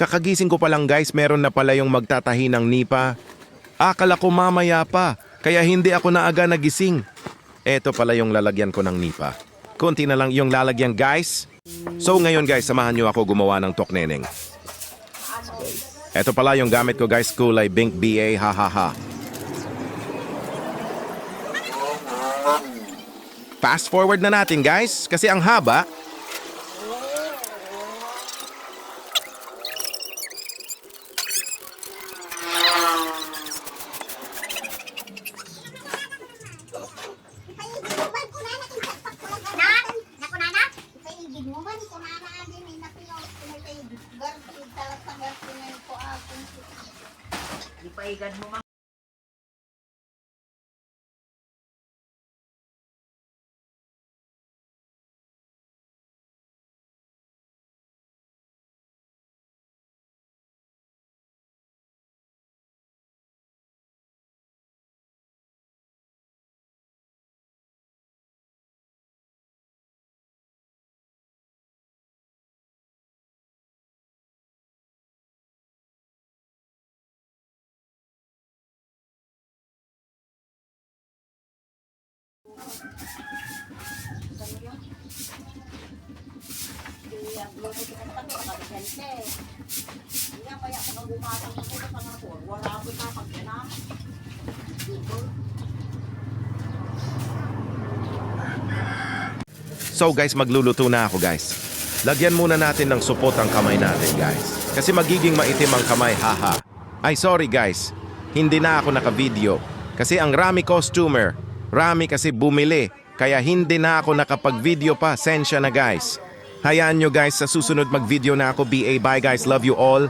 Kakagising ko pa lang guys, meron na pala yung magtatahi ng nipa. Akala ko mamaya pa, kaya hindi ako na aga nagising. Eto pala yung lalagyan ko ng nipa. Kunti na lang yung lalagyan guys. So ngayon guys, samahan nyo ako gumawa ng tokneneng. Eto pala yung gamit ko guys, kulay Bink BA, hahaha. Fast forward na natin guys, kasi ang haba. Ipaigan mo mga. So guys, magluluto na ako guys. Lagyan muna natin ng supot ang kamay natin guys. Kasi magiging maitim ang kamay, haha. Ay sorry guys, hindi na ako naka-video. Kasi ang rami costumer, rami kasi bumili. Kaya hindi na ako nakapag-video pa, sensya na guys. Hayaan nyo guys, sa susunod mag-video na ako. BA, bye guys, love you all.